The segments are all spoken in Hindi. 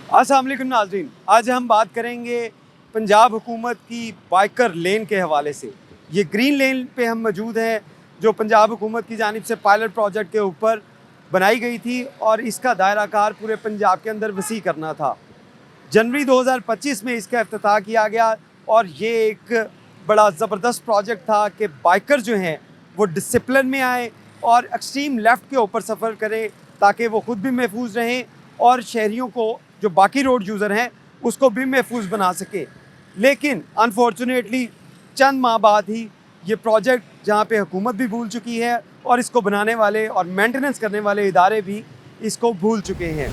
अस्सलाम वालेकुम नाज़रीन, आज हम बात करेंगे पंजाब हुकूमत की बाइकर लेन के हवाले से। ये ग्रीन लेन पे हम मौजूद हैं, जो पंजाब हुकूमत की जानिब से पायलट प्रोजेक्ट के ऊपर बनाई गई थी और इसका दायरा कार पूरे पंजाब के अंदर वसी करना था। जनवरी 2025 में इसका इफ्तिताह किया गया और ये एक बड़ा ज़बरदस्त प्रोजेक्ट था कि बाइकर जो हैं वो डिसिप्लिन में आए और एक्सट्रीम लेफ़्ट के ऊपर सफ़र करें, ताकि वो ख़ुद भी महफूज रहें और शहरियों को, जो बाकी रोड यूज़र हैं, उसको भी महफूज बना सके। लेकिन अनफॉर्चुनेटली चंद माह बाद ही ये प्रोजेक्ट, जहाँ पे हुकूमत भी भूल चुकी है और इसको बनाने वाले और मेंटेनेंस करने वाले इदारे भी इसको भूल चुके हैं।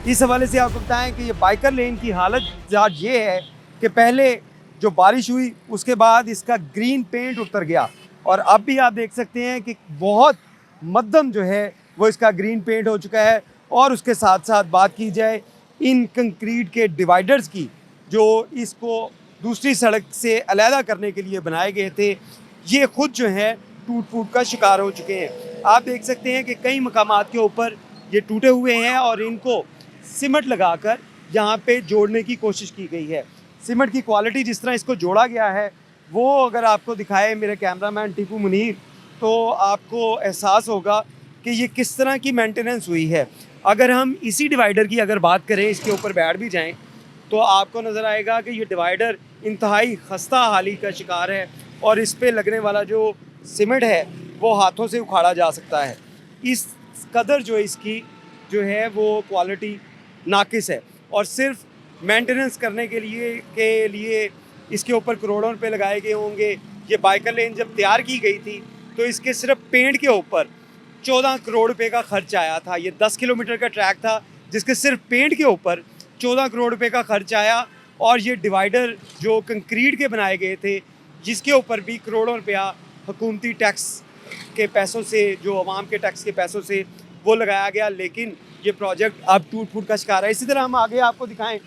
इस हवाले से आपको बताएं कि ये बाइकर लेन की हालत ये है कि पहले जो बारिश हुई उसके बाद इसका ग्रीन पेंट उतर गया और अब भी आप देख सकते हैं कि बहुत मध्यम जो है वो इसका ग्रीन पेंट हो चुका है। और उसके साथ साथ बात की जाए इन कंक्रीट के डिवाइडर्स की, जो इसको दूसरी सड़क से अलहदा करने के लिए बनाए गए थे, ये ख़ुद जो है टूट फूट का शिकार हो चुके हैं। आप देख सकते हैं कि कई मकामात के ऊपर ये टूटे हुए हैं और इनको सीमेंट लगाकर यहाँ पे जोड़ने की कोशिश की गई है। सीमेंट की क्वालिटी जिस तरह इसको जोड़ा गया है वो अगर आपको दिखाए मेरे कैमरामैन टीपू मुनीर, तो आपको एहसास होगा कि ये किस तरह की मेंटेनेंस हुई है। अगर हम इसी डिवाइडर की अगर बात करें, इसके ऊपर बैठ भी जाएं, तो आपको नज़र आएगा कि ये डिवाइडर इंतहाई खस्ता हाली का शिकार है और इस पे लगने वाला जो सीमेंट है वो हाथों से उखाड़ा जा सकता है। इस कदर जो इसकी जो है वो क्वालिटी नाकिस है और सिर्फ मेंटेनेंस करने के लिए इसके ऊपर करोड़ों रुपए लगाए गए होंगे। ये बाइकर लेन जब तैयार की गई थी तो इसके सिर्फ पेंट के ऊपर 14 करोड़ रुपए का खर्च आया था। ये 10 किलोमीटर का ट्रैक था जिसके सिर्फ पेंट के ऊपर 14 करोड़ रुपए का खर्च आया। और ये डिवाइडर जो कंक्रीट के बनाए गए थे, जिसके ऊपर भी करोड़ों रुपया हुकूमती टैक्स के पैसों से, जो अवाम के टैक्स के पैसों से वो लगाया गया, लेकिन ये प्रोजेक्ट अब टूट फूट का शिकार है। इसी तरह हम आगे आपको दिखाएं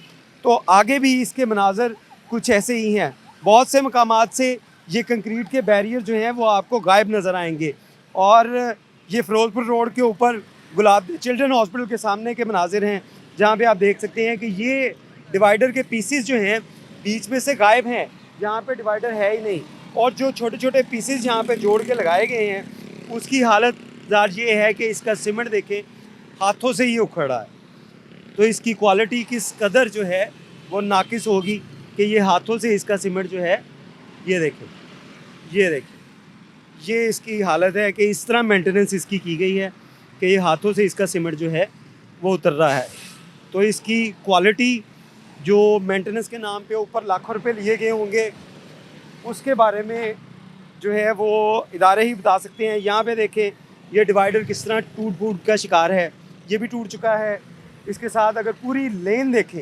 तो आगे भी इसके मनाजर कुछ ऐसे ही हैं। बहुत से मकामात से ये कंक्रीट के बैरियर जो हैं वो आपको गायब नज़र आएंगे। और ये फ़िरोज़पुर रोड के ऊपर गुलाब चिल्ड्रन हॉस्पिटल के सामने के मनाजिर हैं, जहाँ पे आप देख सकते हैं कि ये डिवाइडर के पीसीस जो हैं बीच में से गायब हैं, यहाँ पे डिवाइडर है ही नहीं। और जो छोटे छोटे पीसीस यहाँ पे जोड़ के लगाए गए हैं उसकी हालत ये है कि इसका सीमेंट देखें, हाथों से ही उखड़ा है। तो इसकी क्वालिटी किस कदर जो है वो नाकिस होगी कि ये हाथों से इसका सीमेंट जो है, ये देखें, ये इसकी हालत है कि इस तरह मेंटेनेंस इसकी की गई है कि ये हाथों से इसका सीमेंट जो है वो उतर रहा है। तो इसकी क्वालिटी, जो मेंटेनेंस के नाम पे ऊपर लाखों रुपए लिए गए होंगे, उसके बारे में जो है वो इदारे ही बता सकते हैं। यहाँ पे देखें ये डिवाइडर किस तरह टूट फूट का शिकार है, ये भी टूट चुका है। इसके साथ अगर पूरी लेन देखें,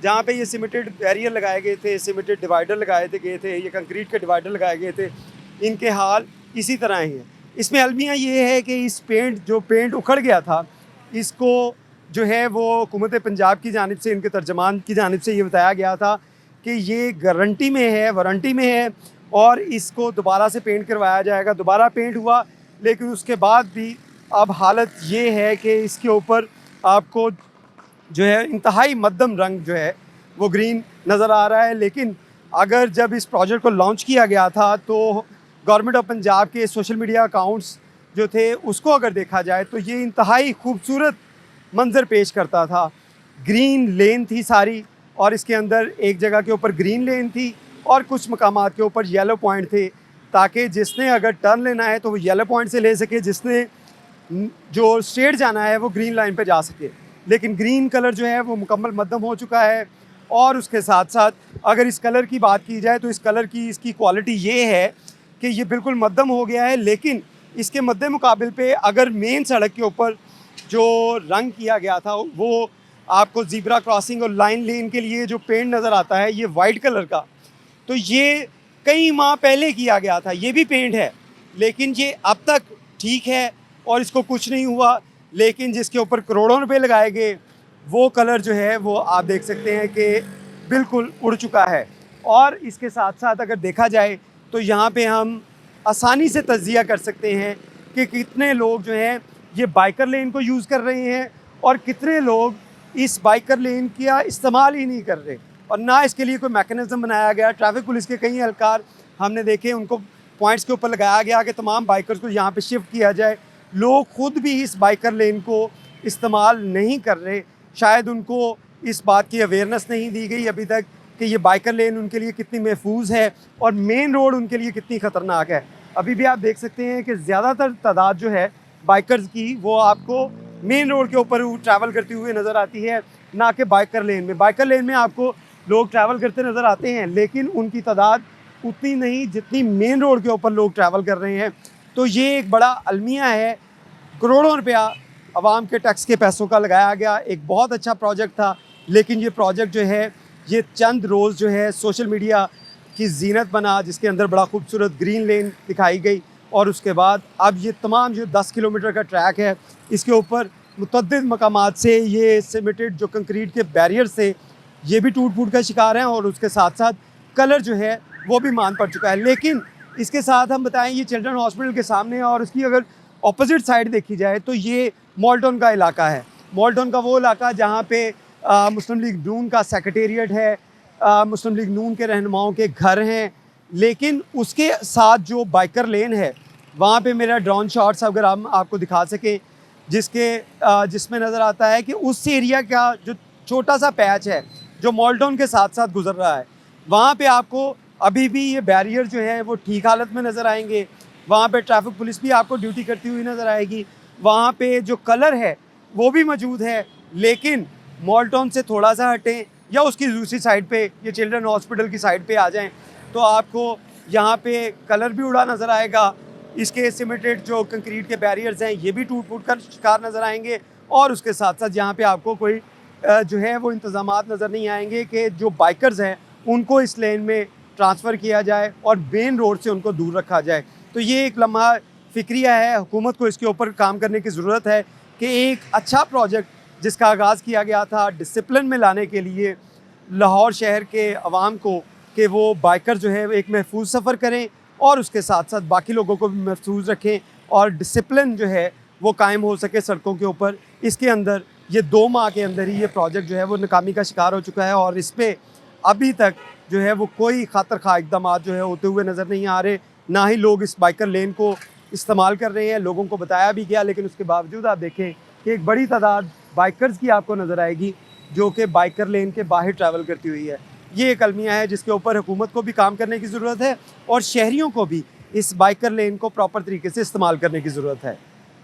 जहाँ पे ये सीमेंटेड बैरियर लगाए गए थे, सीमेंटेड डिवाइडर लगाए गए थे, ये कंक्रीट के डिवाइडर लगाए गए थे, इनके हाल इसी तरह ही हैं। इसमें अलमिया ये है कि इस पेंट उखड़ गया था, इसको जो है वो हुकूमत पंजाब की जानिब से, इनके तर्जमान की जानिब से ये बताया गया था कि ये गारंटी में है, वारंटी में है और इसको दोबारा से पेंट करवाया जाएगा। दोबारा पेंट हुआ, लेकिन उसके बाद भी अब हालत ये है कि इसके ऊपर आपको जो है इंतहाई मध्यम रंग जो है वो ग्रीन नज़र आ रहा है। लेकिन अगर जब इस प्रोजेक्ट को लॉन्च किया गया था तो गवर्नमेंट ऑफ पंजाब के सोशल मीडिया अकाउंट्स जो थे उसको अगर देखा जाए तो ये इंतहाई खूबसूरत मंजर पेश करता था। ग्रीन लेन थी सारी और इसके अंदर एक जगह के ऊपर ग्रीन लेन थी और कुछ मकामात के ऊपर येलो पॉइंट थे, ताकि जिसने अगर टर्न लेना है तो वो येलो पॉइंट से ले सके, जिसने जो स्ट्रेट जाना है वो ग्रीन लाइन पे जा सके। लेकिन ग्रीन कलर जो है वो मुकम्मल मध्यम हो चुका है। और उसके साथ साथ अगर इस कलर की बात की जाए तो इस कलर की इसकी क्वालिटी ये है कि ये बिल्कुल मध्यम हो गया है। लेकिन इसके मद्दे मुकाबिल पे अगर मेन सड़क के ऊपर जो रंग किया गया था वो आपको ज़ीब्रा क्रॉसिंग और लाइन लेन के लिए जो पेंट नज़र आता है ये वाइट कलर का, तो ये कई माह पहले किया गया था, ये भी पेंट है, लेकिन ये अब तक ठीक है और इसको कुछ नहीं हुआ। लेकिन जिसके ऊपर करोड़ों रुपए लगाए गए वो कलर जो है वो आप देख सकते हैं कि बिल्कुल उड़ चुका है। और इसके साथ साथ अगर देखा जाए तो यहाँ पे हम आसानी से तज्जिया कर सकते हैं कि कितने लोग जो हैं ये बाइकर लेन को यूज़ कर रहे हैं और कितने लोग इस बाइकर लेन का इस्तेमाल ही नहीं कर रहे, और ना इसके लिए कोई मैकेनिज़्म बनाया गया। ट्रैफिक पुलिस के कई एहलकार हमने देखे, उनको पॉइंट्स के ऊपर लगाया गया कि तमाम बाइकर्स को यहाँ पे शिफ्ट किया जाए। लोग खुद भी इस बाइकर लेन को इस्तेमाल नहीं कर रहे, शायद उनको इस बात की अवेयरनेस नहीं दी गई अभी तक कि ये बाइकर लेन उनके लिए कितनी महफूज है और मेन रोड उनके लिए कितनी ख़तरनाक है। अभी भी आप देख सकते हैं कि ज़्यादातर तादाद जो है बाइकर्स की वो आपको मेन रोड के ऊपर ट्रैवल करती हुए नज़र आती है, ना कि बाइकर लेन में। बाइकर लेन में आपको लोग ट्रैवल करते नज़र आते हैं, लेकिन उनकी तादाद उतनी नहीं जितनी मेन रोड के ऊपर लोग ट्रैवल कर रहे हैं। तो ये एक बड़ा अलमिया है, करोड़ों रुपया आवाम के टैक्स के पैसों का लगाया गया, एक बहुत अच्छा प्रोजेक्ट था, लेकिन ये प्रोजेक्ट जो है ये चंद रोज़ जो है सोशल मीडिया की जीनत बना, जिसके अंदर बड़ा खूबसूरत ग्रीन लेन दिखाई गई, और उसके बाद अब ये तमाम जो 10 किलोमीटर का ट्रैक है इसके ऊपर मुतअद्दिद मकामात से ये सीमेंटेड जो कंक्रीट के बैरियर से ये भी टूट फूट का शिकार हैं, और उसके साथ साथ कलर जो है वो भी मान पड़ चुका है। लेकिन इसके साथ हम बताएं ये चिल्ड्रन हॉस्पिटल के सामने है, और उसकी अगर ऑपोजिट साइड देखी जाए तो ये मॉल्टन का इलाका है। मॉल्टन का वो इलाका जहाँ पे मुस्लिम लीग नून का सेक्रेटेरिएट है, मुस्लिम लीग नून के रहनुमाओं के घर हैं, लेकिन उसके साथ जो बाइकर लेन है वहाँ पे मेरा ड्रोन शॉट्स अगर हम आपको दिखा सकें, जिसमें नज़र आता है कि उस एरिया का जो छोटा सा पैच है जो मॉल्टन के साथ साथ गुजर रहा है, वहाँ पे आपको अभी भी ये बैरियर जो है वो ठीक हालत में नज़र आएंगे। वहाँ पे ट्रैफिक पुलिस भी आपको ड्यूटी करती हुई नज़र आएगी। वहाँ पे जो कलर है वो भी मौजूद है, लेकिन मॉल्टन से थोड़ा सा हटें या उसकी दूसरी साइड पे ये चिल्ड्रन हॉस्पिटल की साइड पे आ जाएं तो आपको यहाँ पे कलर भी उड़ा नज़र आएगा। इसके सीमेंटेड जो कंक्रीट के बैरियर्स हैं ये भी टूट फूट कर शिकार नज़र आएंगे, और उसके साथ साथ यहाँ पे आपको कोई जो है वो इंतज़ामात नज़र नहीं आएंगे कि जो बाइकर्स हैं उनको इस लेन में ट्रांसफ़र किया जाए और मेन रोड से उनको दूर रखा जाए। तो ये एक लम्हा फ़िक्रिया है, हुकूमत को इसके ऊपर काम करने की ज़रूरत है कि एक अच्छा प्रोजेक्ट जिसका आगाज़ किया गया था डिसिप्लिन में लाने के लिए लाहौर शहर के अवाम को, कि वो बाइकर जो है एक महफूज सफ़र करें और उसके साथ साथ बाकी लोगों को भी महफूज रखें और डिसिप्लिन जो है वो कायम हो सके सड़कों के ऊपर। इसके अंदर ये 2 माह के अंदर ही ये प्रोजेक्ट जो है वो नाकामी का शिकार हो चुका है, और इस पर अभी तक जो है वो कोई खातर खा इक़दाम जो है होते हुए नज़र नहीं आ रहे, ना ही लोग इस बाइकर लेन को इस्तेमाल कर रहे हैं। लोगों को बताया भी गया, लेकिन उसके बावजूद आप देखें कि एक बड़ी तादाद बाइकर्स की आपको नज़र आएगी जो कि बाइकर लेन के बाहर ट्रैवल करती हुई है। ये एक अलमिया है जिसके ऊपर हुकूमत को भी काम करने की ज़रूरत है और शहरियों को भी इस बाइकर लेन को प्रॉपर तरीके से इस्तेमाल करने की ज़रूरत है।